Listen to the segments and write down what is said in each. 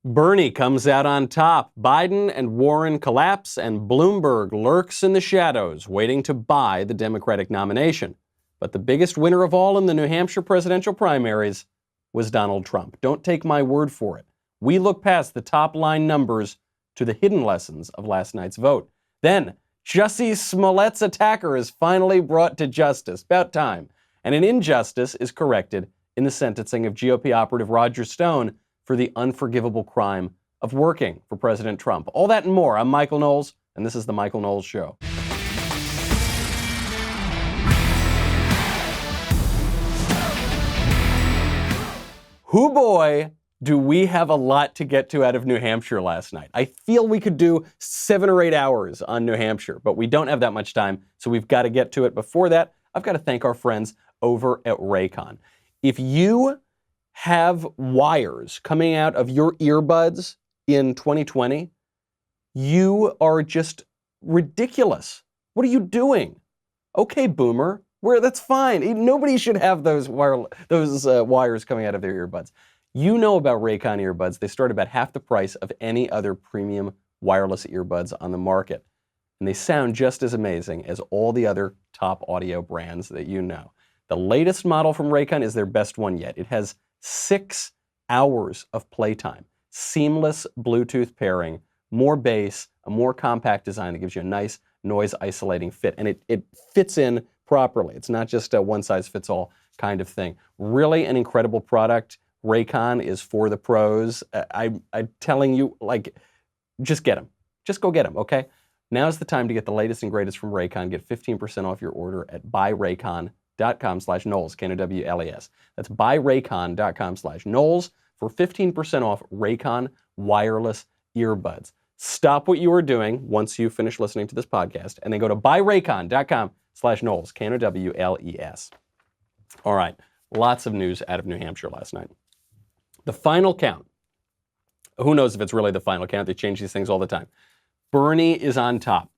Bernie comes out on top. Biden and Warren collapse, and Bloomberg lurks in the shadows, waiting to buy the Democratic nomination. But the biggest winner of all in the New Hampshire presidential primaries was Donald Trump. Don't take my word for it. We look past the top-line numbers to the hidden lessons of last night's vote. Then, Jussie Smollett's attacker is finally brought to justice. About time. And an injustice is corrected in the sentencing of GOP operative Roger Stone for the unforgivable crime of working for President Trump. All that and more. I'm Michael Knowles, and this is The Michael Knowles Show. Hoo boy, do we have a lot to get to out of New Hampshire last night. I feel we could do 7 or 8 hours on New Hampshire, but we don't have that much time, so we've got to get to it. Before that, I've got to thank our friends over at Raycon. If you have wires coming out of your earbuds in 2020, you are just ridiculous. What are you doing? Okay, boomer, that's fine. Nobody should have those wires coming out of their earbuds. You know about Raycon earbuds. They start about half the price of any other premium wireless earbuds on the market. And they sound just as amazing as all the other top audio brands that you know. The latest model from Raycon is their best one yet. It has 6 hours of playtime, seamless Bluetooth pairing, more bass, a more compact design that gives you a nice noise-isolating fit. And it fits in properly. It's not just a one-size-fits-all kind of thing. Really an incredible product. Raycon is for the pros. I'm telling you, just get them. Just go get them, okay? Now's the time to get the latest and greatest from Raycon. Get 15% off your order at buyraycon.com/Knowles, Knowles. That's buyraycon.com/Knowles for 15% off Raycon wireless earbuds. Stop what you are doing once you finish listening to this podcast, and then go to buyraycon.com/Knowles, Knowles. All right, lots of news out of New Hampshire last night. The final count. Who knows if it's really the final count? They change these things all the time. Bernie is on top.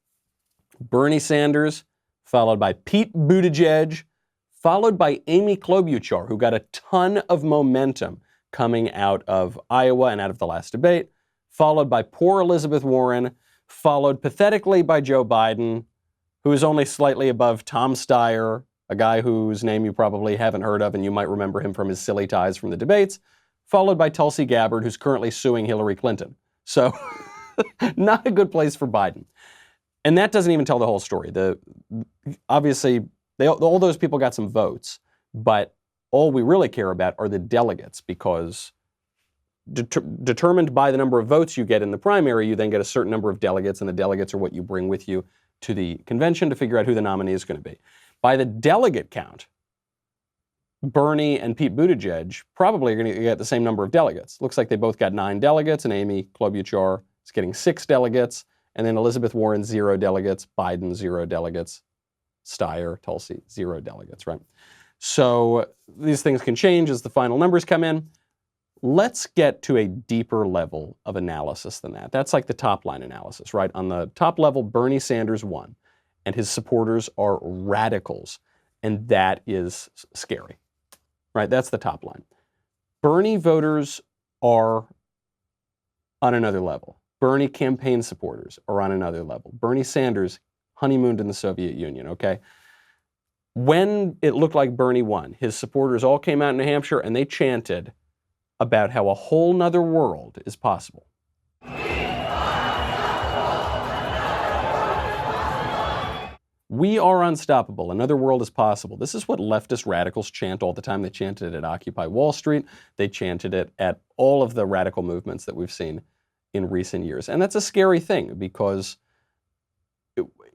Bernie Sanders, followed by Pete Buttigieg, followed by Amy Klobuchar, who got a ton of momentum coming out of Iowa and out of the last debate, followed by poor Elizabeth Warren, followed pathetically by Joe Biden, who is only slightly above Tom Steyer, a guy whose name you probably haven't heard of, and you might remember him from his silly ties from the debates, followed by Tulsi Gabbard, who's currently suing Hillary Clinton. So, not a good place for Biden. And that doesn't even tell the whole story. Obviously, all those people got some votes, but all we really care about are the delegates, because determined by the number of votes you get in the primary, you then get a certain number of delegates, and the delegates are what you bring with you to the convention to figure out who the nominee is going to be. By the delegate count, Bernie and Pete Buttigieg probably are going to get the same number of delegates. Looks like they both got 9 delegates, and Amy Klobuchar is getting 6 delegates, and then Elizabeth Warren, 0 delegates, Biden, 0 delegates, Steyer, Tulsi, 0 delegates, right? So these things can change as the final numbers come in. Let's get to a deeper level of analysis than that. That's like the top line analysis, right? On the top level, Bernie Sanders won, and his supporters are radicals, and that is scary, right? That's the top line. Bernie voters are on another level. Bernie campaign supporters are on another level. Bernie Sanders honeymooned in the Soviet Union, okay? When it looked like Bernie won, his supporters all came out in New Hampshire and they chanted about how a whole nother world is possible. We are unstoppable. Another world is possible. This is what leftist radicals chant all the time. They chanted it at Occupy Wall Street. They chanted it at all of the radical movements that we've seen in recent years. And that's a scary thing, because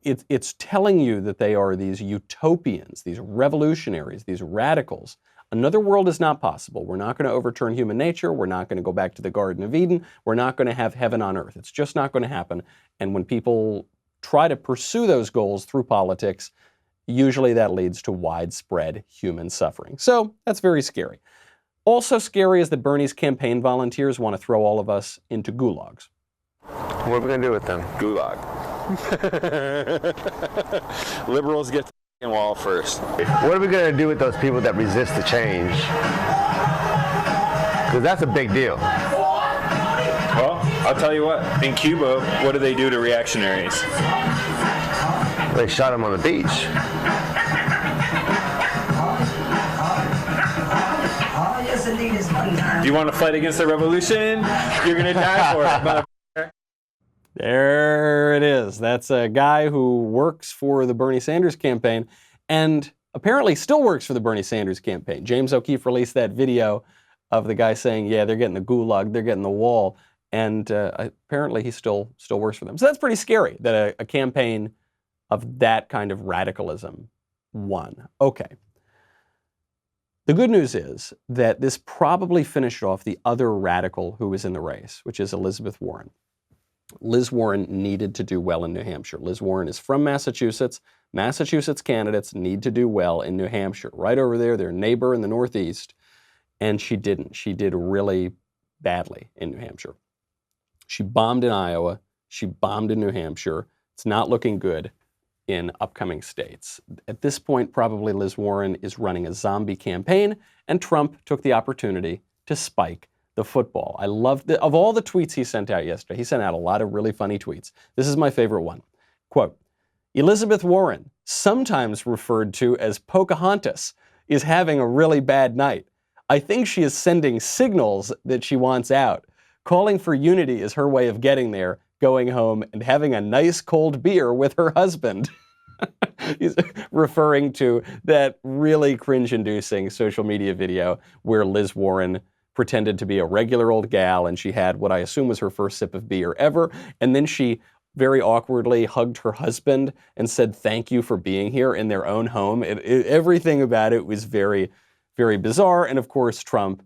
it's telling you that they are these utopians, these revolutionaries, these radicals. Another world is not possible. We're not going to overturn human nature. We're not going to go back to the Garden of Eden. We're not going to have heaven on earth. It's just not going to happen. And when people try to pursue those goals through politics, usually that leads to widespread human suffering. So that's very scary. Also scary is that Bernie's campaign volunteers want to throw all of us into gulags. What are we going to do with them? Gulag. Liberals get the wall first. What are we going to do with those people that resist the change? Because that's a big deal. I'll tell you what. In Cuba, what do they do to reactionaries? They shot him on the beach. Do you want to fight against the revolution? You're going to die for it, motherfucker. There it is. That's a guy who works for the Bernie Sanders campaign and apparently still works for the Bernie Sanders campaign. James O'Keefe released that video of the guy saying, yeah, they're getting the gulag, they're getting the wall. And apparently he still works for them. So that's pretty scary that a campaign of that kind of radicalism won. Okay. The good news is that this probably finished off the other radical who was in the race, which is Elizabeth Warren. Liz Warren needed to do well in New Hampshire. Liz Warren is from Massachusetts. Massachusetts candidates need to do well in New Hampshire. Right over there, their neighbor in the Northeast. And she didn't. She did really badly in New Hampshire. She bombed in Iowa. She bombed in New Hampshire. It's not looking good in upcoming states. At this point, probably Liz Warren is running a zombie campaign, and Trump took the opportunity to spike the football. I loved of all the tweets he sent out yesterday, he sent out a lot of really funny tweets. This is my favorite one. Quote, Elizabeth Warren, sometimes referred to as Pocahontas, is having a really bad night. I think she is sending signals that she wants out. Calling for unity is her way of getting there, going home and having a nice cold beer with her husband. He's referring to that really cringe-inducing social media video where Liz Warren pretended to be a regular old gal and she had what I assume was her first sip of beer ever. And then she very awkwardly hugged her husband and said, thank you for being here in their own home. Everything about it was very, very bizarre. And of course, Trump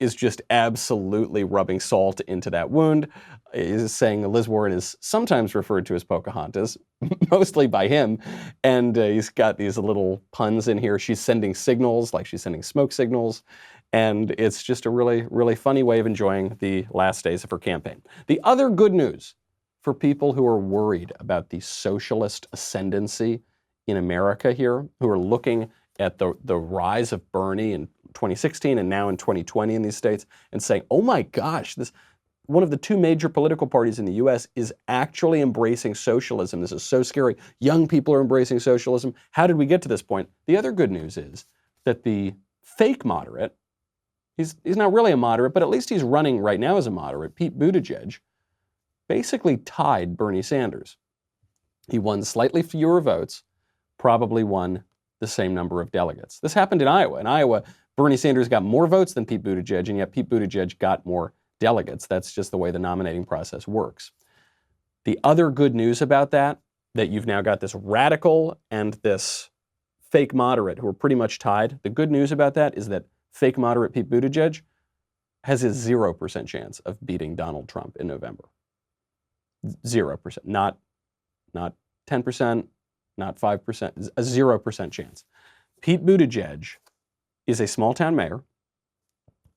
is just absolutely rubbing salt into that wound. Is saying Liz Warren is sometimes referred to as Pocahontas, mostly by him. And he's got these little puns in here. She's sending signals, like she's sending smoke signals. And it's just a really, really funny way of enjoying the last days of her campaign. The other good news for people who are worried about the socialist ascendancy in America here, who are looking at the rise of Bernie in 2016 and now in 2020 in these states and saying, oh my gosh, this one of the two major political parties in the US is actually embracing socialism. This is so scary. Young people are embracing socialism. How did we get to this point? The other good news is that the fake moderate, he's not really a moderate, but at least he's running right now as a moderate, Pete Buttigieg, basically tied Bernie Sanders. He won slightly fewer votes, probably won the same number of delegates. This happened in Iowa. In Iowa, Bernie Sanders got more votes than Pete Buttigieg, and yet Pete Buttigieg got more delegates. That's just the way the nominating process works. The other good news about that you've now got this radical and this fake moderate who are pretty much tied. The good news about that is that fake moderate Pete Buttigieg has a 0% chance of beating Donald Trump in November. 0%, not 10%, not 5%, a 0% chance. Pete Buttigieg is a small town mayor.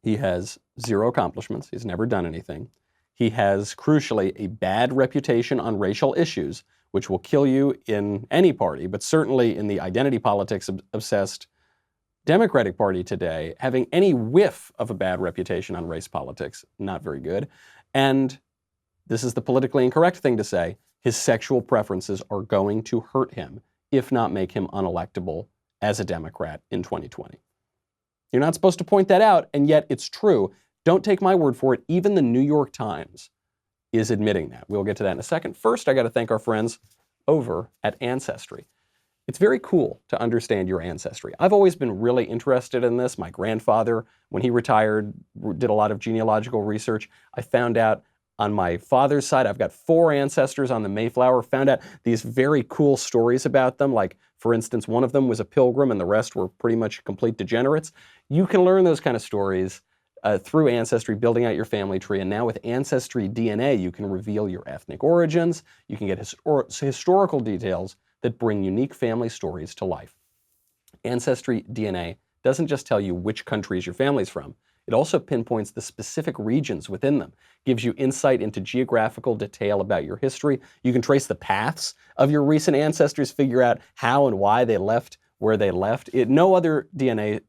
He has zero accomplishments. He's never done anything. He has, crucially, a bad reputation on racial issues, which will kill you in any party, but certainly in the identity politics obsessed Democratic Party today, having any whiff of a bad reputation on race politics, not very good. And this is the politically incorrect thing to say, his sexual preferences are going to hurt him, if not make him unelectable as a Democrat in 2020. You're not supposed to point that out, and yet it's true. Don't take my word for it. Even the New York Times is admitting that. We'll get to that in a second. First, I got to thank our friends over at Ancestry. It's very cool to understand your ancestry. I've always been really interested in this. My grandfather, when he retired, did a lot of genealogical research. I found out on my father's side, I've got 4 ancestors on the Mayflower, found out these very cool stories about them. Like, for instance, one of them was a pilgrim and the rest were pretty much complete degenerates. You can learn those kind of stories through Ancestry, building out your family tree. And now with Ancestry DNA, you can reveal your ethnic origins. You can get historical details that bring unique family stories to life. Ancestry DNA doesn't just tell you which countries your family's from. It also pinpoints the specific regions within them, gives you insight into geographical detail about your history. You can trace the paths of your recent ancestors, figure out how and why they left where they left. No other DNA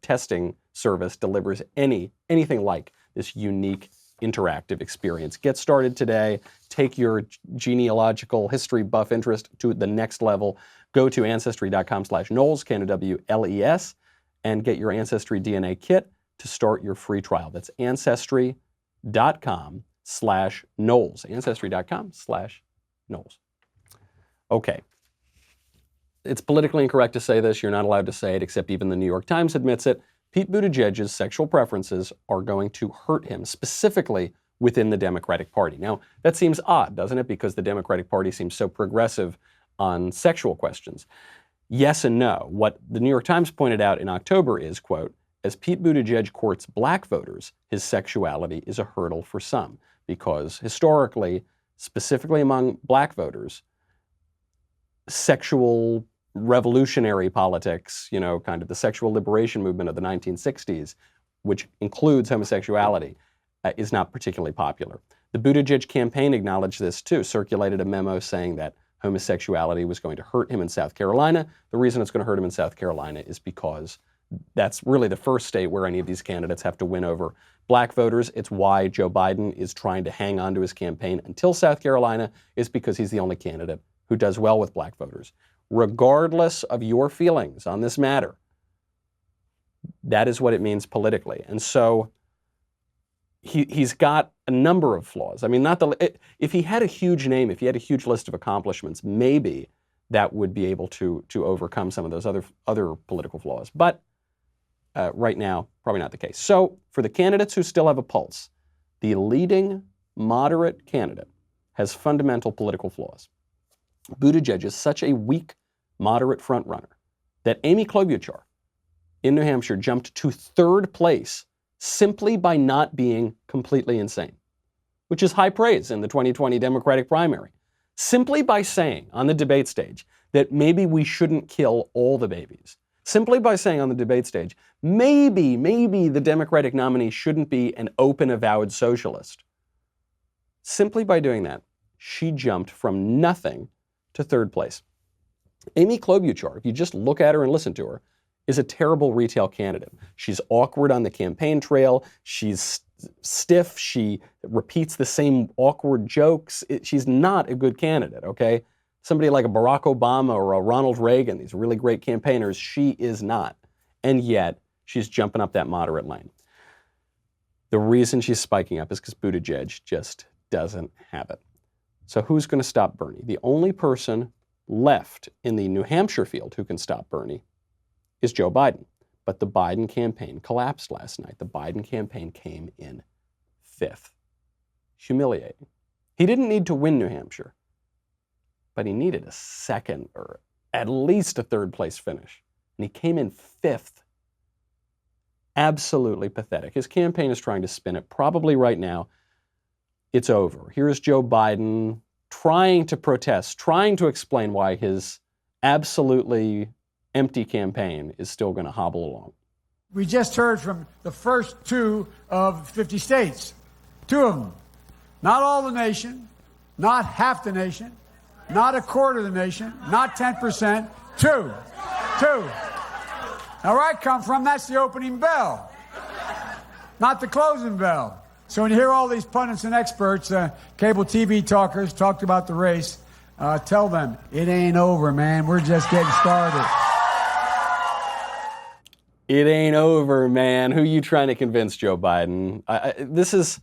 testing service delivers anything like this unique interactive experience. Get started today. Take your genealogical history buff interest to the next level. Go to Ancestry.com/Knowles, Knowles, and get your Ancestry DNA kit to start your free trial. That's Ancestry.com/Knowles. Ancestry.com/Knowles. Okay. It's politically incorrect to say this. You're not allowed to say it, except even the New York Times admits it. Pete Buttigieg's sexual preferences are going to hurt him, specifically within the Democratic Party. Now, that seems odd, doesn't it? Because the Democratic Party seems so progressive on sexual questions. Yes and no. What the New York Times pointed out in October is, quote, as Pete Buttigieg courts black voters, his sexuality is a hurdle for some, because historically, specifically among black voters, sexual revolutionary politics, kind of the sexual liberation movement of the 1960s, which includes homosexuality, is not particularly popular. The Buttigieg campaign acknowledged this too, circulated a memo saying that homosexuality was going to hurt him in South Carolina. The reason it's going to hurt him in South Carolina is because that's really the first state where any of these candidates have to win over black voters. It's why Joe Biden is trying to hang on to his campaign until South Carolina, is because he's the only candidate who does well with black voters. Regardless of your feelings on this matter, that is what it means politically. And so he's got a number of flaws. I mean, if he had a huge name, if he had a huge list of accomplishments, maybe that would be able to overcome some of those other political flaws. But right now, probably not the case. So for the candidates who still have a pulse, the leading moderate candidate has fundamental political flaws. Buttigieg is such a weak, moderate frontrunner that Amy Klobuchar in New Hampshire jumped to third place simply by not being completely insane, which is high praise in the 2020 Democratic primary. Simply by saying on the debate stage that maybe we shouldn't kill all the babies. Simply by saying on the debate stage, maybe the Democratic nominee shouldn't be an open, avowed socialist. Simply by doing that, she jumped from nothing to third place. Amy Klobuchar, if you just look at her and listen to her, is a terrible retail candidate. She's awkward on the campaign trail. She's stiff. She repeats the same awkward jokes. She's not a good candidate, okay? Somebody like a Barack Obama or a Ronald Reagan, these really great campaigners, she is not. And yet, she's jumping up that moderate lane. The reason she's spiking up is because Buttigieg just doesn't have it. So who's going to stop Bernie? The only person left in the New Hampshire field who can stop Bernie is Joe Biden. But the Biden campaign collapsed last night. The Biden campaign came in fifth. Humiliating. He didn't need to win New Hampshire, but he needed a second or at least a third place finish. And he came in fifth. Absolutely pathetic. His campaign is trying to spin it. Probably right now, it's over. Here's Joe Biden trying to protest, trying to explain why his absolutely empty campaign is still going to hobble along. We just heard from the first two of 50 states. Two of them. Not all the nation, not half the nation, not a quarter of the nation, not 10%. Two. Now, where I come from, that's the opening bell, not the closing bell. So when you hear all these pundits and experts, cable TV talkers talked about the race, tell them, it ain't over, man. We're just getting started. It ain't over, man. Who are you trying to convince, Joe Biden? This is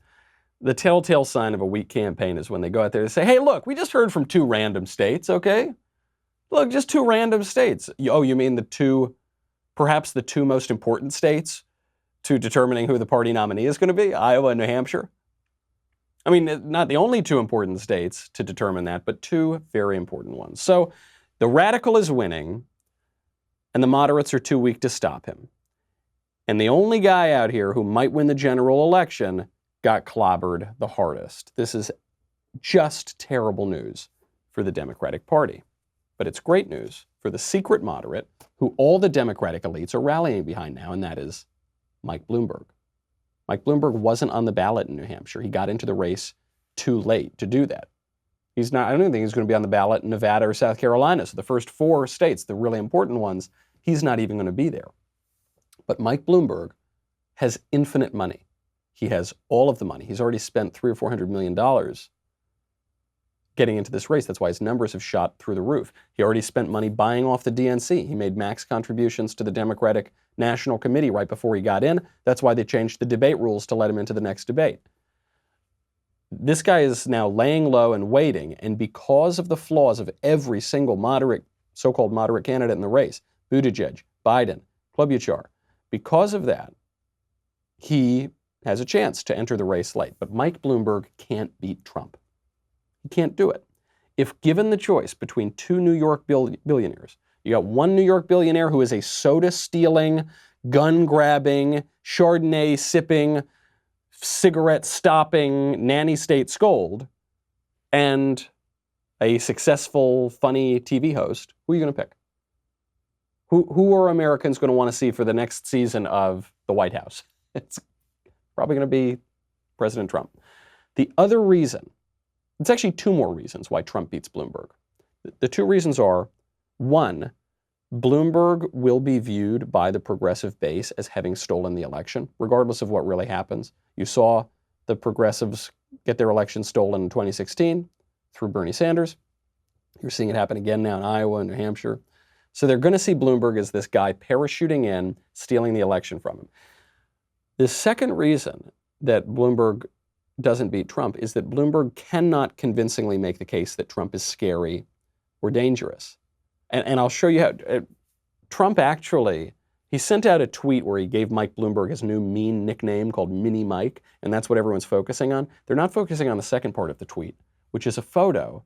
the telltale sign of a weak campaign, is when they go out there and say, hey, look, we just heard from two random states, okay? Look, just two random states. Oh, you mean perhaps the two most important states to determining who the party nominee is going to be, Iowa and New Hampshire? I mean, not the only two important states to determine that, but two very important ones. So the radical is winning, and the moderates are too weak to stop him. And the only guy out here who might win the general election got clobbered the hardest. This is just terrible news for the Democratic Party. But it's great news for the secret moderate who all the Democratic elites are rallying behind now, and that is Mike Bloomberg. Mike Bloomberg wasn't on the ballot in New Hampshire. He got into the race too late to do that. I don't even think he's going to be on the ballot in Nevada or South Carolina. So the first four states, the really important ones, he's not even going to be there. But Mike Bloomberg has infinite money. He has all of the money. He's already spent $300 or $400 million getting into this race. That's why his numbers have shot through the roof. He already spent money buying off the DNC. He made max contributions to the Democratic National Committee right before he got in. That's why they changed the debate rules to let him into the next debate. This guy is now laying low and waiting, and because of the flaws of every single moderate, so-called moderate candidate in the race, Buttigieg, Biden, Klobuchar, because of that, he has a chance to enter the race late. But Mike Bloomberg can't beat Trump. He can't do it. If given the choice between two New York billionaires, you got one New York billionaire who is a soda-stealing, gun-grabbing, Chardonnay-sipping, cigarette-stopping, nanny-state scold, and a successful, funny TV host, who are you going to pick? Who are Americans going to want to see for the next season of the White House? It's probably going to be President Trump. The other reason, it's actually two more reasons why Trump beats Bloomberg. The two reasons are, one, Bloomberg will be viewed by the progressive base as having stolen the election, regardless of what really happens. You saw the progressives get their election stolen in 2016 through Bernie Sanders. You're seeing it happen again now in Iowa and New Hampshire. So they're going to see Bloomberg as this guy parachuting in, stealing the election from him. The second reason that Bloomberg doesn't beat Trump is that Bloomberg cannot convincingly make the case that Trump is scary or dangerous. And I'll show you how. Trump actually, he sent out a tweet where he gave Mike Bloomberg his new mean nickname called Mini Mike, and that's what everyone's focusing on. They're not focusing on the second part of the tweet, which is a photo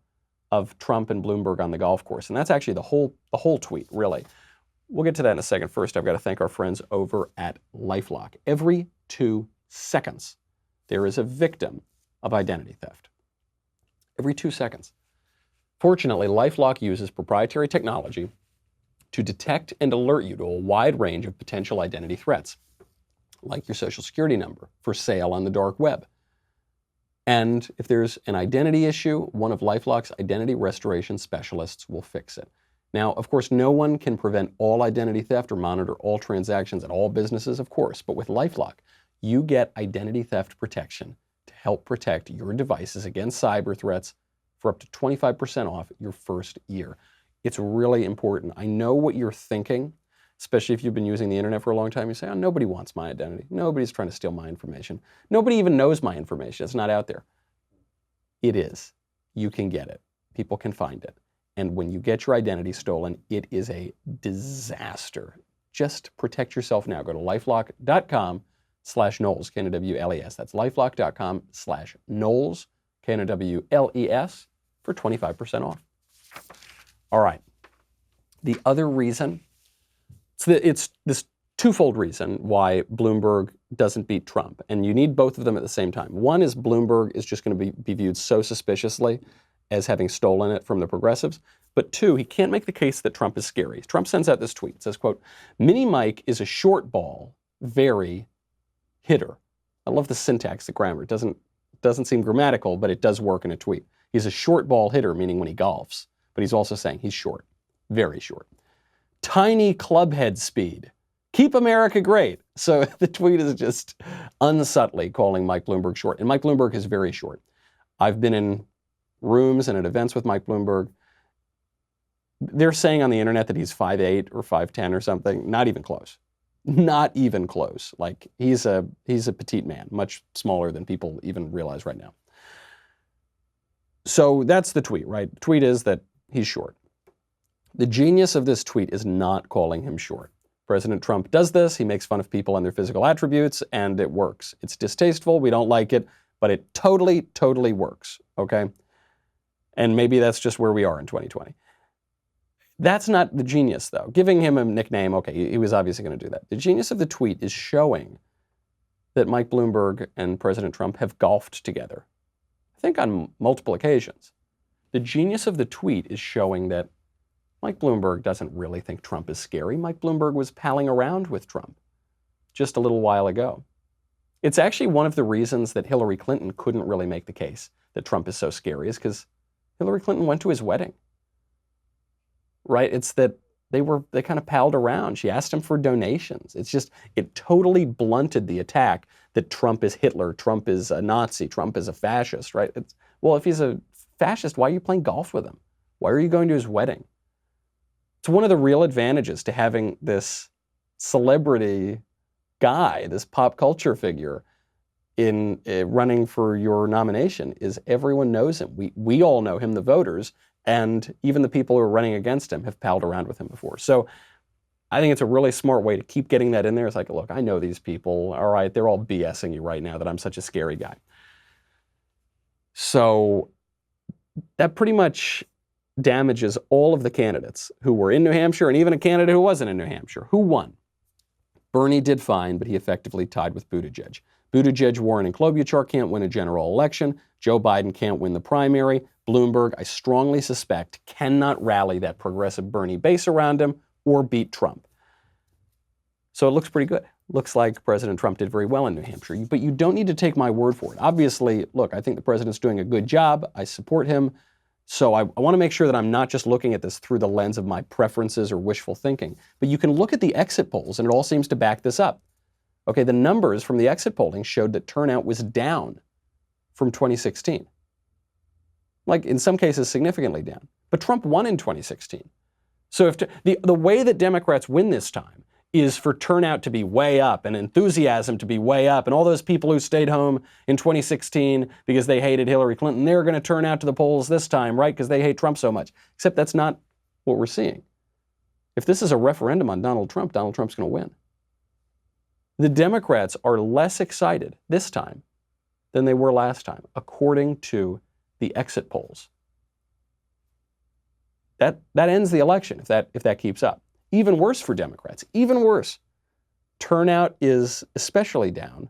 of Trump and Bloomberg on the golf course. And that's actually the whole tweet, really. We'll get to that in a second. First, I've got to thank our friends over at LifeLock. Every 2 seconds, there is a victim of identity theft. Every 2 seconds. Fortunately, LifeLock uses proprietary technology to detect and alert you to a wide range of potential identity threats, like your social security number for sale on the dark web. And if there's an identity issue, one of LifeLock's identity restoration specialists will fix it. Now, of course, no one can prevent all identity theft or monitor all transactions at all businesses, of course, but with LifeLock, you get identity theft protection to help protect your devices against cyber threats for up to 25% off your first year. It's really important. I know what you're thinking, especially if you've been using the internet for a long time. You say, oh, nobody wants my identity. Nobody's trying to steal my information. Nobody even knows my information. It's not out there. It is. You can get it. People can find it. And when you get your identity stolen, it is a disaster. Just protect yourself now. Go to lifelock.com/Knowles, K-N-O-W-L-E-S. That's lifelock.com/Knowles, K-N-O-W-L-E-S, for 25% off. All right. The other reason, it's this twofold reason why Bloomberg doesn't beat Trump, and you need both of them at the same time. One is Bloomberg is just going to be viewed so suspiciously as having stolen it from the progressives. But two, he can't make the case that Trump is scary. Trump sends out this tweet. It says, quote, Mini Mike is a short ball, very hitter. I love the syntax, the grammar. It doesn't seem grammatical, but it does work in a tweet. He's a short ball hitter, meaning when he golfs. But he's also saying he's short, very short. Tiny clubhead speed. Keep America great. So the tweet is just unsubtly calling Mike Bloomberg short. And Mike Bloomberg is very short. I've been in rooms and at events with Mike Bloomberg. They're saying on the internet that he's 5'8" or 5'10" or something. Not even close. Not even close. Like he's a petite man, much smaller than people even realize right now. So that's the tweet, right? The tweet is that he's short. The genius of this tweet is not calling him short. President Trump does this. He makes fun of people and their physical attributes, and it works. It's distasteful. We don't like it, but it totally, totally works, okay? And maybe that's just where we are in 2020. That's not the genius, though. Giving him a nickname, okay, he was obviously going to do that. The genius of the tweet is showing that Mike Bloomberg and President Trump have golfed together, I think on multiple occasions. The genius of the tweet is showing that Mike Bloomberg doesn't really think Trump is scary. Mike Bloomberg was palling around with Trump just a little while ago. It's actually one of the reasons that Hillary Clinton couldn't really make the case that Trump is so scary is because Hillary Clinton went to his wedding. Right? It's that they kind of palled around. She asked him for donations. It totally blunted the attack that Trump is Hitler, Trump is a Nazi, Trump is a fascist, right? Well, if he's a fascist, why are you playing golf with him? Why are you going to his wedding? It's one of the real advantages to having this celebrity guy, this pop culture figure in running for your nomination is everyone knows him. We all know him, the voters, and even the people who are running against him have palled around with him before. So I think it's a really smart way to keep getting that in there. It's like, look, I know these people. All right, they're all BSing you right now that I'm such a scary guy. So that pretty much damages all of the candidates who were in New Hampshire and even a candidate who wasn't in New Hampshire. Who won? Bernie did fine, but he effectively tied with Buttigieg. Buttigieg, Warren, and Klobuchar can't win a general election. Joe Biden can't win the primary. Bloomberg, I strongly suspect, cannot rally that progressive Bernie base around him or beat Trump. So it looks pretty good. Looks like President Trump did very well in New Hampshire. But you don't need to take my word for it. Obviously, look, I think the president's doing a good job. I support him. So I want to make sure that I'm not just looking at this through the lens of my preferences or wishful thinking. But you can look at the exit polls, and it all seems to back this up. Okay, the numbers from the exit polling showed that turnout was down from 2016. Like, in some cases, significantly down. But Trump won in 2016. So if the way that Democrats win this time is for turnout to be way up and enthusiasm to be way up, and all those people who stayed home in 2016 because they hated Hillary Clinton, they're going to turn out to the polls this time, right? Because they hate Trump so much. Except that's not what we're seeing. If this is a referendum on Donald Trump's going to win. The Democrats are less excited this time than they were last time, according to the exit polls. That ends the election if that keeps up. Even worse for Democrats, even worse. Turnout is especially down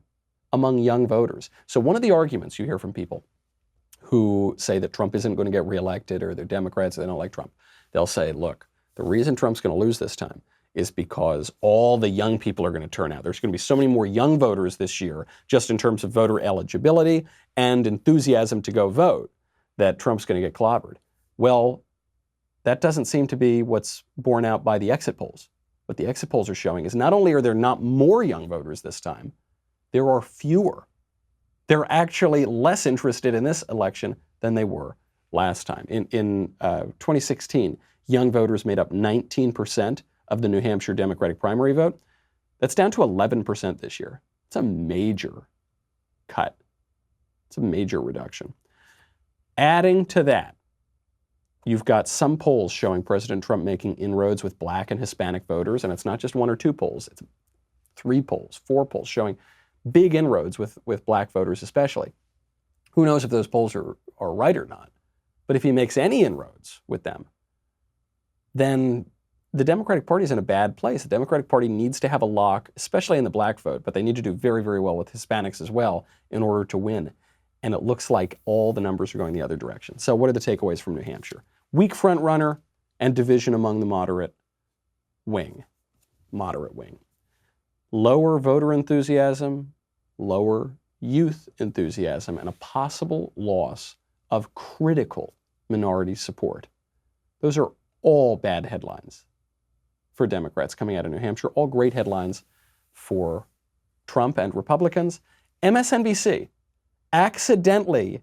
among young voters. So one of the arguments you hear from people who say that Trump isn't going to get reelected or they're Democrats, they don't like Trump, they'll say, look, the reason Trump's going to lose this time is because all the young people are going to turn out. There's going to be so many more young voters this year, just in terms of voter eligibility and enthusiasm to go vote, that Trump's going to get clobbered. Well, that doesn't seem to be what's borne out by the exit polls. What the exit polls are showing is not only are there not more young voters this time, there are fewer. They're actually less interested in this election than they were last time. In 2016, young voters made up 19% of the New Hampshire Democratic primary vote. That's down to 11% this year. It's a major cut. It's a major reduction. Adding to that, you've got some polls showing President Trump making inroads with Black and Hispanic voters, and it's not just one or two polls, it's 3 polls, 4 polls showing big inroads with Black voters especially. Who knows if those polls are right or not? But if he makes any inroads with them, then the Democratic Party is in a bad place. The Democratic Party needs to have a lock, especially in the Black vote, but they need to do very, very well with Hispanics as well in order to win. And it looks like all the numbers are going the other direction. So what are the takeaways from New Hampshire? Weak front runner and division among the moderate wing. Lower voter enthusiasm, lower youth enthusiasm, and a possible loss of critical minority support. Those are all bad headlines for Democrats coming out of New Hampshire, all great headlines for Trump and Republicans. MSNBC accidentally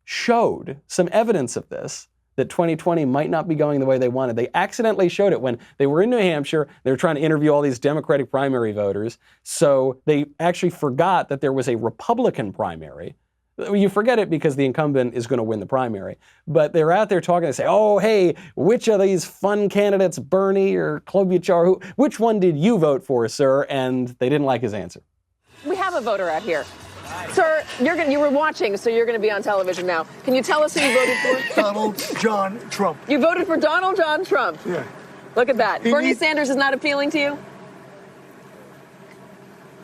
showed some evidence of this, that 2020 might not be going the way they wanted. They accidentally showed it when they were in New Hampshire. They were trying to interview all these Democratic primary voters. So they actually forgot that there was a Republican primary. You forget it because the incumbent is going to win the primary. But they're out there talking. They say, oh, hey, which of these fun candidates, Bernie or Klobuchar, which one did you vote for, sir? And they didn't like his answer. We have a voter out here. Sir, you were watching, so you're going to be on television now. Can you tell us who you voted for? Donald John Trump. You voted for Donald John Trump? Yeah. Look at that. Bernie Sanders is not appealing to you?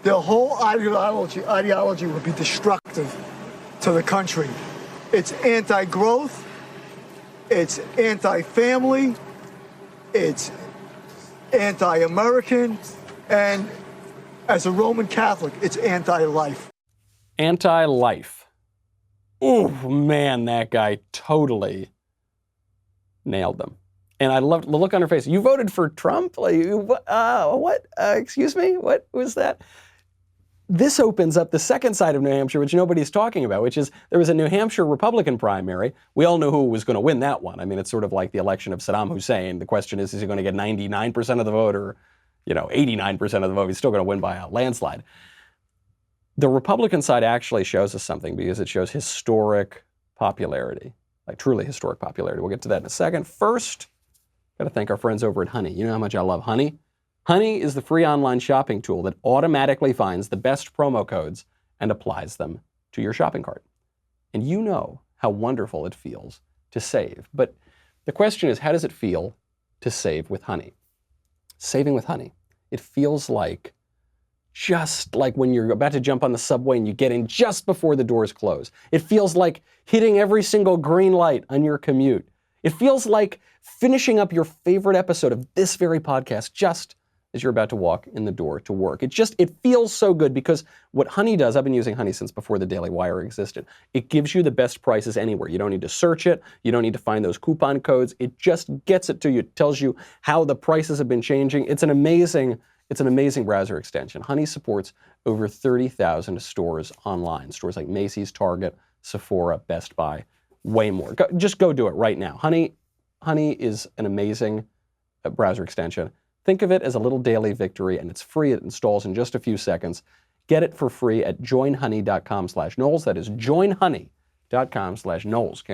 The whole ideology would be destructive to the country. It's anti-growth. It's anti-family. It's anti-American. And as a Roman Catholic, it's anti-life. Anti-life. Oh, man, that guy totally nailed them. And I loved the look on her face. You voted for Trump? Like, what? Excuse me? What was that? This opens up the second side of New Hampshire, which nobody's talking about, which is there was a New Hampshire Republican primary. We all knew who was going to win that one. I mean, it's sort of like the election of Saddam Hussein. The question is he going to get 99% of the vote or, 89% of the vote? He's still going to win by a landslide. The Republican side actually shows us something because it shows historic popularity, like truly historic popularity. We'll get to that in a second. First, got to thank our friends over at Honey. You know how much I love Honey? Honey is the free online shopping tool that automatically finds the best promo codes and applies them to your shopping cart. And you know how wonderful it feels to save. But the question is, how does it feel to save with Honey? Saving with Honey. It feels like just like when you're about to jump on the subway and you get in just before the doors close. It feels like hitting every single green light on your commute. It feels like finishing up your favorite episode of this very podcast just as you're about to walk in the door to work. It feels so good because what Honey does, I've been using Honey since before the Daily Wire existed. It gives you the best prices anywhere. You don't need to search it. You don't need to find those coupon codes. It just gets it to you. It tells you how the prices have been changing. It's an amazing browser extension. Honey supports over 30,000 stores online. Stores like Macy's, Target, Sephora, Best Buy, way more. Just go do it right now. Honey is an amazing browser extension. Think of it as a little daily victory, and it's free. It installs in just a few seconds. Get it for free at joinhoney.com/Knowles. That is joinhoney.com/Knowles, Knowles.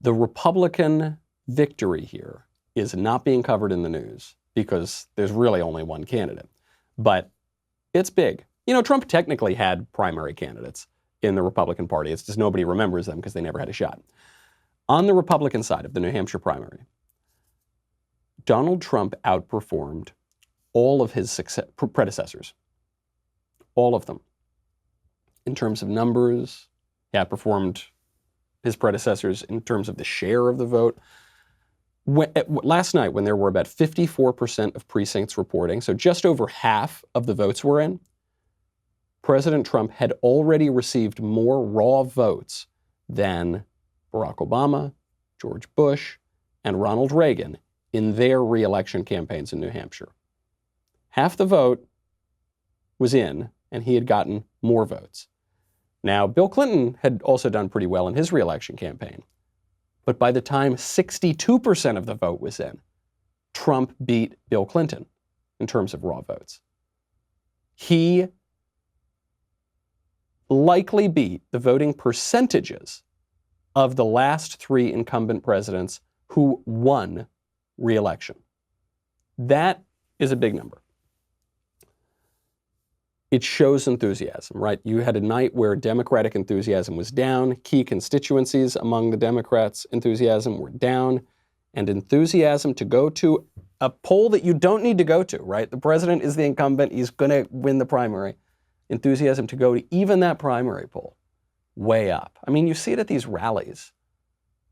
The Republican victory here is not being covered in the news because there's really only one candidate. But it's big. Trump technically had primary candidates in the Republican Party. It's just nobody remembers them because they never had a shot. On the Republican side of the New Hampshire primary, Donald Trump outperformed all of his predecessors, all of them. In terms of numbers, he outperformed his predecessors in terms of the share of the vote. Last night, when there were about 54% of precincts reporting, so just over half of the votes were in, President Trump had already received more raw votes than Barack Obama, George Bush, and Ronald Reagan in their re-election campaigns in New Hampshire. Half the vote was in, and he had gotten more votes. Now, Bill Clinton had also done pretty well in his re-election campaign. But by the time 62% of the vote was in, Trump beat Bill Clinton in terms of raw votes. He likely beat the voting percentages of the last three incumbent presidents who won re-election. That is a big number. It shows enthusiasm, right? You had a night where Democratic enthusiasm was down. Key constituencies among the Democrats' enthusiasm were down. And enthusiasm to go to a poll that you don't need to go to, right? The president is the incumbent. He's going to win the primary. Enthusiasm to go to even that primary poll, way up. I mean, you see it at these rallies.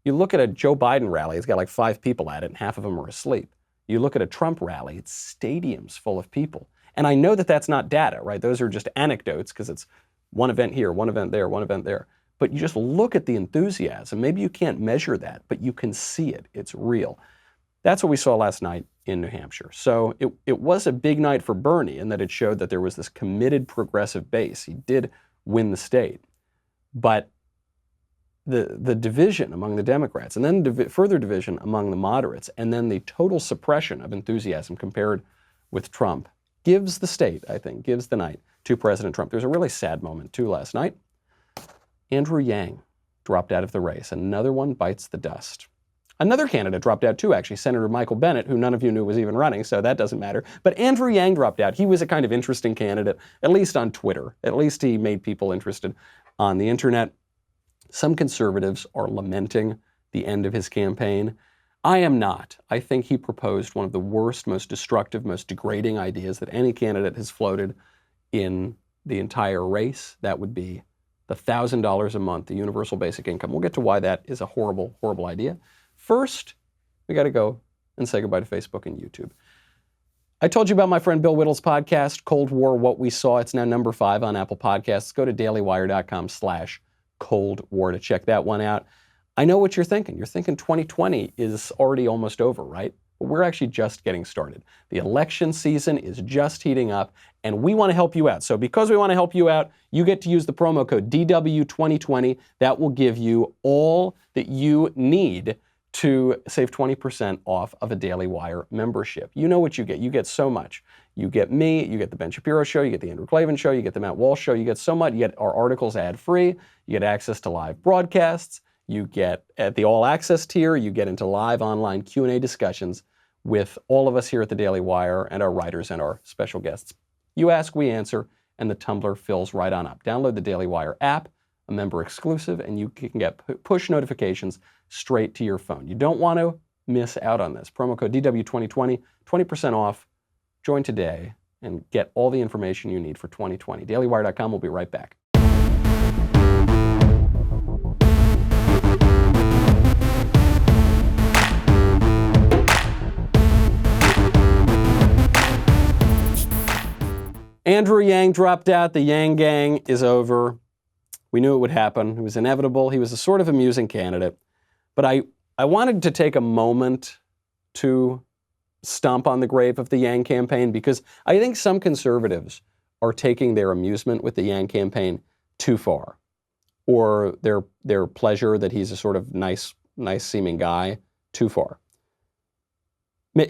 You look at a Joe Biden rally, it's got like 5 people at it, and half of them are asleep. You look at a Trump rally, it's stadiums full of people. And I know that that's not data, right? Those are just anecdotes because it's one event here, one event there, one event there. But you just look at the enthusiasm. Maybe you can't measure that, but you can see it. It's real. That's what we saw last night in New Hampshire. So it was a big night for Bernie in that it showed that there was this committed progressive base. He did win the state. But the division among the Democrats, and then further division among the moderates, and then the total suppression of enthusiasm compared with Trump gives the state, I think, gives the night to President Trump. There's a really sad moment, too, last night. Andrew Yang dropped out of the race. Another one bites the dust. Another candidate dropped out, too, actually, Senator Michael Bennet, who none of you knew was even running, so that doesn't matter. But Andrew Yang dropped out. He was a kind of interesting candidate, at least on Twitter. At least he made people interested on the internet. Some conservatives are lamenting the end of his campaign. I am not. I think he proposed one of the worst, most destructive, most degrading ideas that any candidate has floated in the entire race. That would be the $1,000 a month, the universal basic income. We'll get to why that is a horrible, horrible idea. First, we got to go and say goodbye to Facebook and YouTube. I told you about my friend Bill Whittle's podcast, Cold War, What We Saw. It's now number 5 on Apple Podcasts. Go to dailywire.com/Cold War to check that one out. I know what you're thinking. You're thinking 2020 is already almost over, right? But we're actually just getting started. The election season is just heating up, and we want to help you out. So because we want to help you out, you get to use the promo code DW2020. That will give you all that you need to save 20% off of a Daily Wire membership. You know what you get. You get so much. You get me, you get the Ben Shapiro Show, you get the Andrew Klavan Show, you get the Matt Walsh Show, you get so much. You get our articles ad-free, you get access to live broadcasts, you get at the All Access tier, you get into live online Q&A discussions with all of us here at the Daily Wire and our writers and our special guests. You ask, we answer, and the tumbler fills right on up. Download the Daily Wire app, a member exclusive, and you can get push notifications straight to your phone. You don't want to miss out on this. Promo code DW2020, 20% off. Join today and get all the information you need for 2020. DailyWire.com. We'll be right back. Andrew Yang dropped out. The Yang gang is over. We knew it would happen. It was inevitable. He was a sort of amusing candidate. But I wanted to take a moment to stomp on the grave of the Yang campaign, because I think some conservatives are taking their amusement with the Yang campaign too far, or their pleasure that he's a sort of nice seeming guy too far.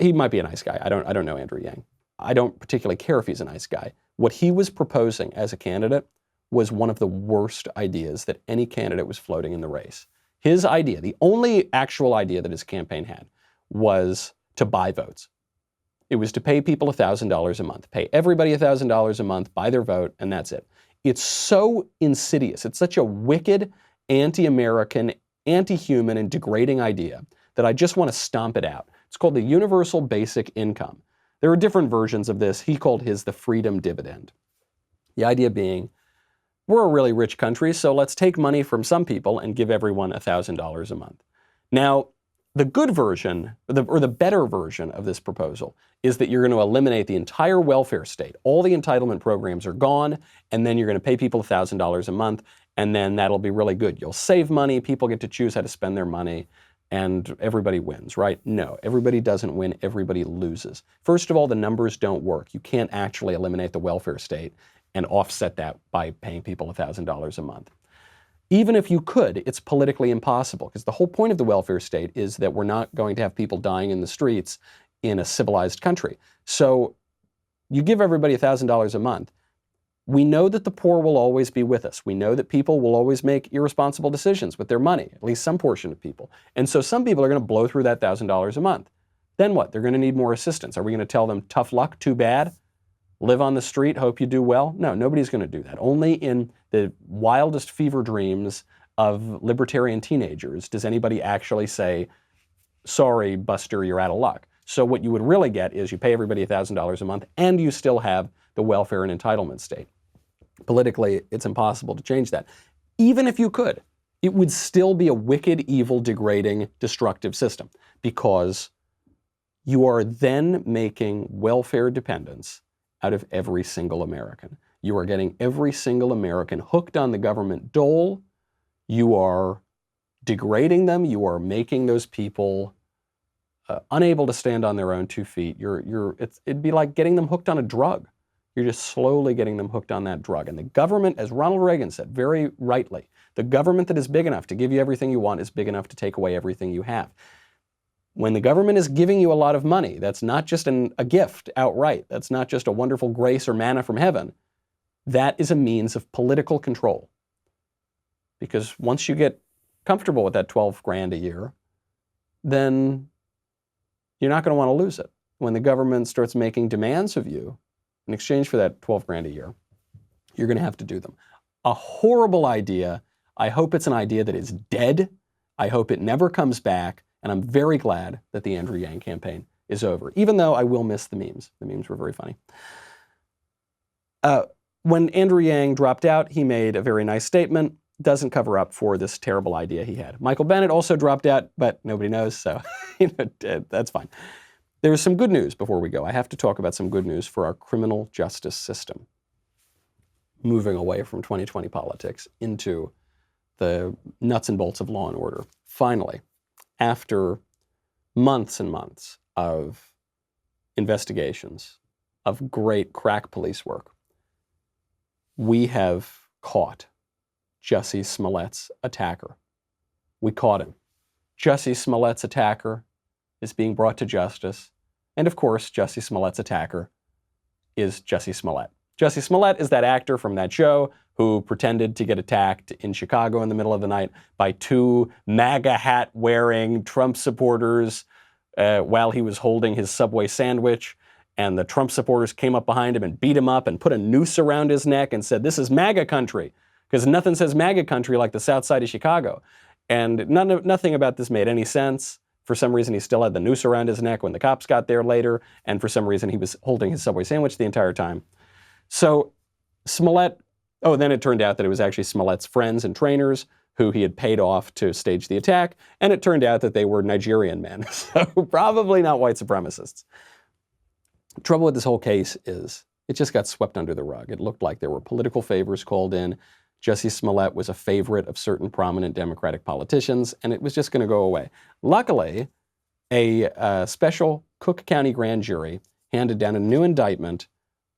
He might be a nice guy. I don't know Andrew Yang. I don't particularly care if he's a nice guy. What he was proposing as a candidate was one of the worst ideas that any candidate was floating in the race. His idea, the only actual idea that his campaign had, was to buy votes. It was to pay people $1,000 a month, pay everybody $1,000 a month, buy their vote, and that's it. It's so insidious. It's such a wicked, anti-American, anti-human, and degrading idea that I just want to stomp it out. It's called the Universal Basic Income. There are different versions of this. He called his the freedom dividend. The idea being, we're a really rich country, so let's take money from some people and give everyone $1,000 a month. Now, the good version, or the better version of this proposal, is that you're going to eliminate the entire welfare state. All the entitlement programs are gone, and then you're going to pay people $1,000 a month, and then that'll be really good. You'll save money, people get to choose how to spend their money, and everybody wins, right? No, everybody doesn't win, everybody loses. First of all, the numbers don't work. You can't actually eliminate the welfare state and offset that by paying people $1,000 a month. Even if you could, it's politically impossible, because the whole point of the welfare state is that we're not going to have people dying in the streets in a civilized country. So you give everybody $1,000 a month. We know that the poor will always be with us. We know that people will always make irresponsible decisions with their money, at least some portion of people. And so some people are going to blow through that $1,000 a month. Then what? They're going to need more assistance. Are we going to tell them, tough luck, too bad? Live on the street, hope you do well? No, nobody's going to do that. Only in the wildest fever dreams of libertarian teenagers does anybody actually say, sorry, Buster, you're out of luck. So what you would really get is you pay everybody $1,000 a month and you still have the welfare and entitlement state. Politically, it's impossible to change that. Even if you could, it would still be a wicked, evil, degrading, destructive system, because you are then making welfare dependence out of every single American. You are getting every single American hooked on the government dole. You are degrading them. You are making those people unable to stand on their own 2 feet. It'd be like getting them hooked on a drug. You're just slowly getting them hooked on that drug. And the government, as Ronald Reagan said very rightly, the government that is big enough to give you everything you want is big enough to take away everything you have. When the government is giving you a lot of money, that's not just a gift outright. That's not just a wonderful grace or manna from heaven. That is a means of political control. Because once you get comfortable with that 12 grand a year, then you're not going to want to lose it. When the government starts making demands of you in exchange for that 12 grand a year, you're going to have to do them. A horrible idea. I hope it's an idea that is dead. I hope it never comes back. And I'm very glad that the Andrew Yang campaign is over, even though I will miss the memes. The memes were very funny. When Andrew Yang dropped out, he made a very nice statement. Doesn't cover up for this terrible idea he had. Michael Bennet also dropped out, but nobody knows, so that's fine. There's some good news before we go. I have to talk about some good news for our criminal justice system, moving away from 2020 politics into the nuts and bolts of law and order. finally, after months and months of investigations, of great crack police work, we have caught Jussie Smollett's attacker. We caught him. Jussie Smollett's attacker is being brought to justice. And of course, Jussie Smollett's attacker is Jussie Smollett. Jussie Smollett is that actor from that show who pretended to get attacked in Chicago in the middle of the night by two MAGA hat wearing Trump supporters while he was holding his Subway sandwich. And the Trump supporters came up behind him and beat him up and put a noose around his neck and said, "This is MAGA country," because nothing says MAGA country like the South Side of Chicago. And nothing about this made any sense. For some reason, he still had the noose around his neck when the cops got there later. And for some reason, he was holding his Subway sandwich the entire time. So Smollett, then it turned out that it was actually Smollett's friends and trainers who he had paid off to stage the attack. And it turned out that they were Nigerian men. So probably not white supremacists. The trouble with this whole case is it just got swept under the rug. It looked like there were political favors called in. Jussie Smollett was a favorite of certain prominent Democratic politicians, and it was just going to go away. Luckily, a special Cook County grand jury handed down a new indictment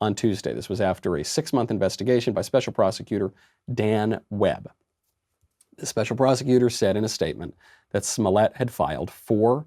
on Tuesday. This was after a 6-month investigation by Special Prosecutor Dan Webb. The Special Prosecutor said in a statement that Smollett had filed 4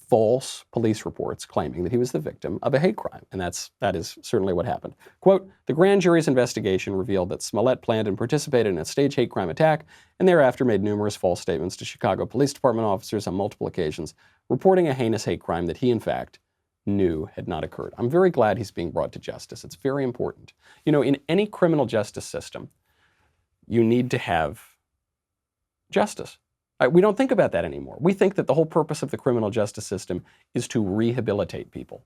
false police reports claiming that he was the victim of a hate crime. And that is certainly what happened. Quote, "The grand jury's investigation revealed that Smollett planned and participated in a staged hate crime attack and thereafter made numerous false statements to Chicago Police Department officers on multiple occasions, reporting a heinous hate crime that he, in fact, knew had not occurred." I'm very glad he's being brought to justice. It's very important. You know, in any criminal justice system, you need to have justice. We don't think about that anymore. We think that the whole purpose of the criminal justice system is to rehabilitate people.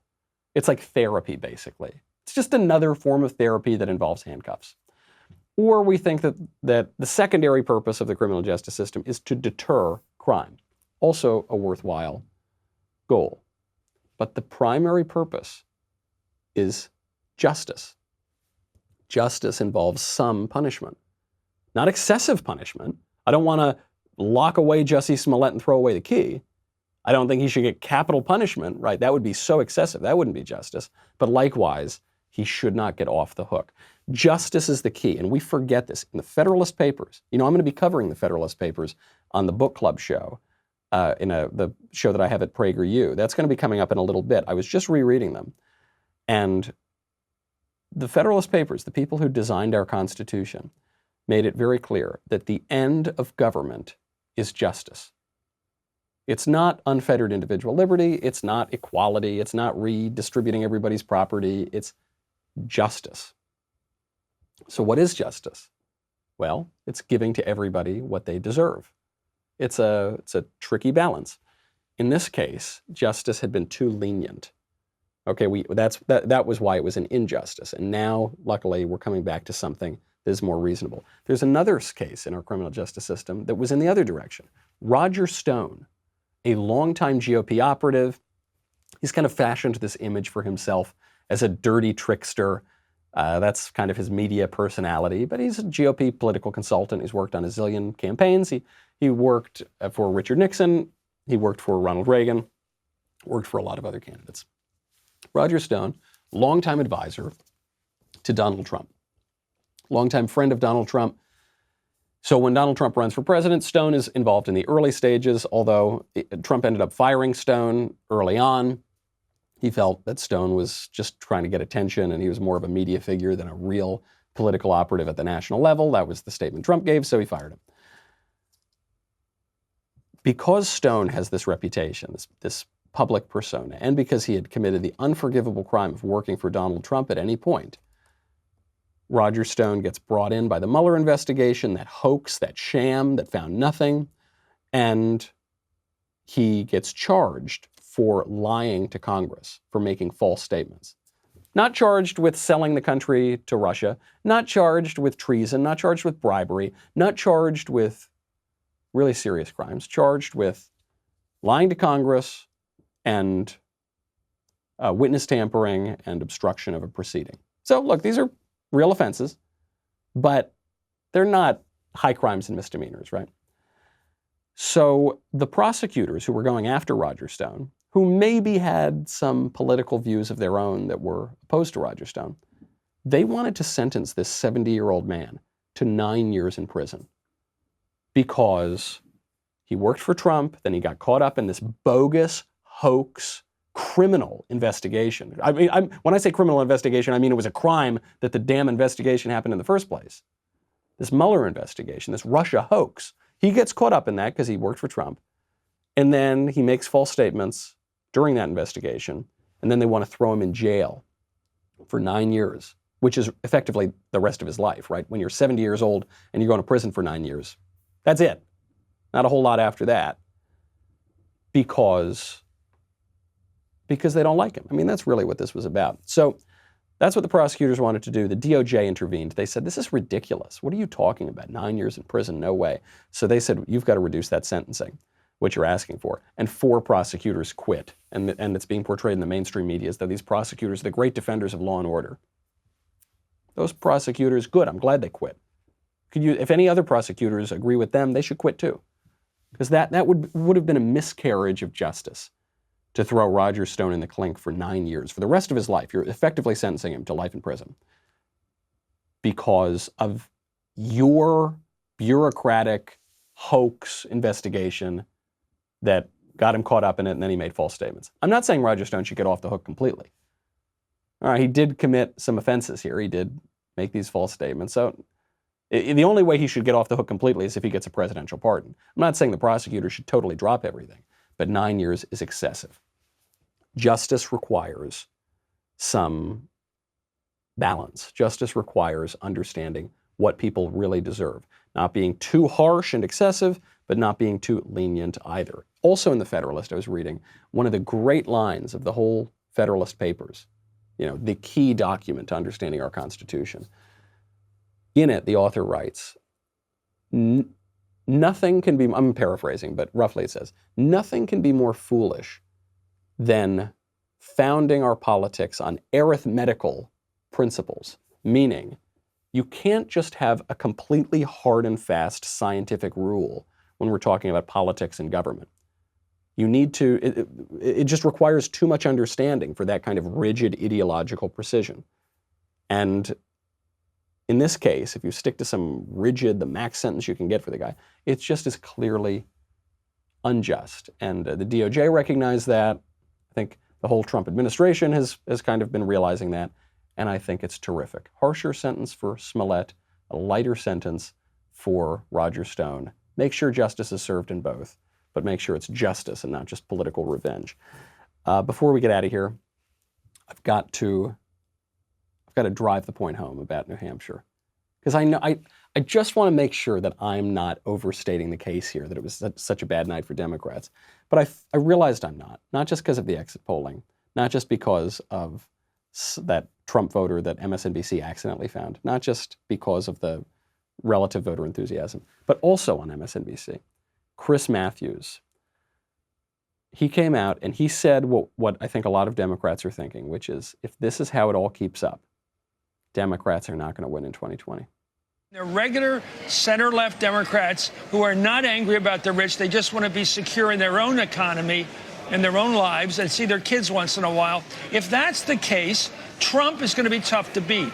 It's like therapy, basically. It's just another form of therapy that involves handcuffs. Or we think that the secondary purpose of the criminal justice system is to deter crime. Also a worthwhile goal. But the primary purpose is justice. Justice involves some punishment, not excessive punishment. I don't want to lock away Jussie Smollett and throw away the key. I don't think he should get capital punishment, right? That would be so excessive. That wouldn't be justice. But likewise, he should not get off the hook. Justice is the key, and we forget this. In the Federalist Papers, I'm going to be covering the Federalist Papers on the book club show, the show that I have at PragerU. That's going to be coming up in a little bit. I was just rereading them. And the Federalist Papers, the people who designed our Constitution, made it very clear that the end of government is justice. It's not unfettered individual liberty. It's not equality. It's not redistributing everybody's property. It's justice. So what is justice? Well, it's giving to everybody what they deserve. It's a tricky balance. In this case, justice had been too lenient. Okay, that was why it was an injustice. And now, luckily, we're coming back to something that is more reasonable. There's another case in our criminal justice system that was in the other direction. Roger Stone, a longtime GOP operative, he's kind of fashioned this image for himself as a dirty trickster. That's kind of his media personality, but he's a GOP political consultant. He's worked on a zillion campaigns. He worked for Richard Nixon. He worked for Ronald Reagan, worked for a lot of other candidates. Roger Stone, longtime advisor to Donald Trump. Longtime friend of Donald Trump. So when Donald Trump runs for president, Stone is involved in the early stages, although Trump ended up firing Stone early on. He felt that Stone was just trying to get attention and he was more of a media figure than a real political operative at the national level. That was the statement Trump gave, so he fired him. Because Stone has this reputation, this public persona, and because he had committed the unforgivable crime of working for Donald Trump at any point, Roger Stone gets brought in by the Mueller investigation, that hoax, that sham that found nothing, and he gets charged for lying to Congress, for making false statements. Not charged with selling the country to Russia, not charged with treason, not charged with bribery, not charged with really serious crimes, charged with lying to Congress and witness tampering and obstruction of a proceeding. So look, these are real offenses, but they're not high crimes and misdemeanors, right? So the prosecutors who were going after Roger Stone, who maybe had some political views of their own that were opposed to Roger Stone, they wanted to sentence this 70-year-old man to 9 years in prison because he worked for Trump, then he got caught up in this bogus, hoax, criminal investigation. I mean, when I say criminal investigation, I mean it was a crime that the damn investigation happened in the first place. This Mueller investigation, this Russia hoax. He gets caught up in that because he worked for Trump. And then he makes false statements during that investigation. And then they want to throw him in jail for 9 years, which is effectively the rest of his life, right? When you're 70 years old and you're going to prison for 9 years, that's it. Not a whole lot after that because they don't like him. I mean, that's really what this was about. So that's what the prosecutors wanted to do. The DOJ intervened. They said, this is ridiculous. What are you talking about? 9 years in prison? No way. So they said, you've got to reduce that sentencing, what you're asking for. And 4 prosecutors quit. And it's being portrayed in the mainstream media as though these prosecutors are the great defenders of law and order. Those prosecutors, good. I'm glad they quit. If any other prosecutors agree with them, they should quit too. Because that would have been a miscarriage of justice to throw Roger Stone in the clink for 9 years. For the rest of his life, you're effectively sentencing him to life in prison because of your bureaucratic hoax investigation that got him caught up in it and then he made false statements. I'm not saying Roger Stone should get off the hook completely. All right, he did commit some offenses here. He did make these false statements. So the only way he should get off the hook completely is if he gets a presidential pardon. I'm not saying the prosecutor should totally drop everything, but 9 years is excessive. Justice requires some balance. Justice requires understanding what people really deserve. Not being too harsh and excessive, but not being too lenient either. Also in the Federalist, I was reading one of the great lines of the whole Federalist Papers, the key document to understanding our Constitution. In it, the author writes, nothing can be, I'm paraphrasing, but roughly it says, nothing can be more foolish than founding our politics on arithmetical principles, meaning you can't just have a completely hard and fast scientific rule when we're talking about politics and government. You need to, it just requires too much understanding for that kind of rigid ideological precision. And in this case, if you stick to some the max sentence you can get for the guy, it's just as clearly unjust. And the DOJ recognized that. I think the whole Trump administration has kind of been realizing that. And I think it's terrific. Harsher sentence for Smollett, a lighter sentence for Roger Stone. Make sure justice is served in both, but make sure it's justice and not just political revenge. Before we get out of here, I've got to drive the point home about New Hampshire. Because I just want to make sure that I'm not overstating the case here, that it was such a bad night for Democrats. But I realized I'm not just because of the exit polling, not just because of that Trump voter that MSNBC accidentally found, not just because of the relative voter enthusiasm, but also on MSNBC. Chris Matthews, he came out and he said what I think a lot of Democrats are thinking, which is if this is how it all keeps up, Democrats are not going to win in 2020. They're regular center-left Democrats who are not angry about the rich. They just want to be secure in their own economy and their own lives and see their kids once in a while. If that's the case, Trump is going to be tough to beat.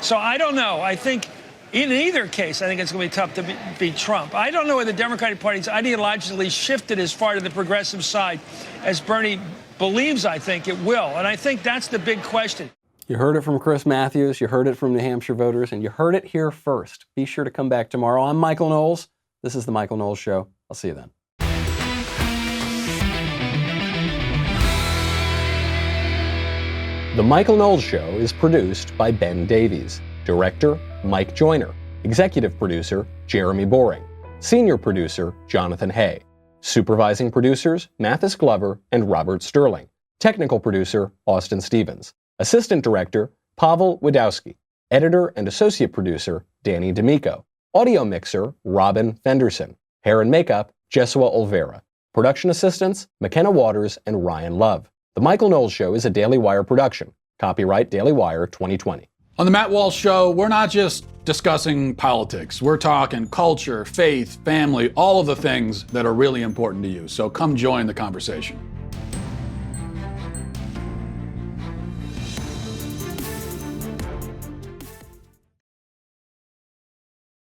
So I don't know. I think in either case, I think it's going to be tough to beat Trump. I don't know whether the Democratic Party's ideologically shifted as far to the progressive side as Bernie believes, I think it will. And I think that's the big question. You heard it from Chris Matthews, you heard it from New Hampshire voters, and you heard it here first. Be sure to come back tomorrow. I'm Michael Knowles. This is The Michael Knowles Show. I'll see you then. The Michael Knowles Show is produced by Ben Davies. Director, Mike Joyner. Executive producer, Jeremy Boring. Senior producer, Jonathan Hay. Supervising producers, Mathis Glover and Robert Sterling. Technical producer, Austin Stevens. Assistant Director, Pavel Wadowski. Editor and Associate Producer, Danny D'Amico. Audio Mixer, Robin Fenderson. Hair and Makeup, Jesua Olvera. Production Assistants, McKenna Waters and Ryan Love. The Michael Knowles Show is a Daily Wire production. Copyright Daily Wire 2020. On the Matt Walsh Show, we're not just discussing politics. We're talking culture, faith, family, all of the things that are really important to you. So come join the conversation.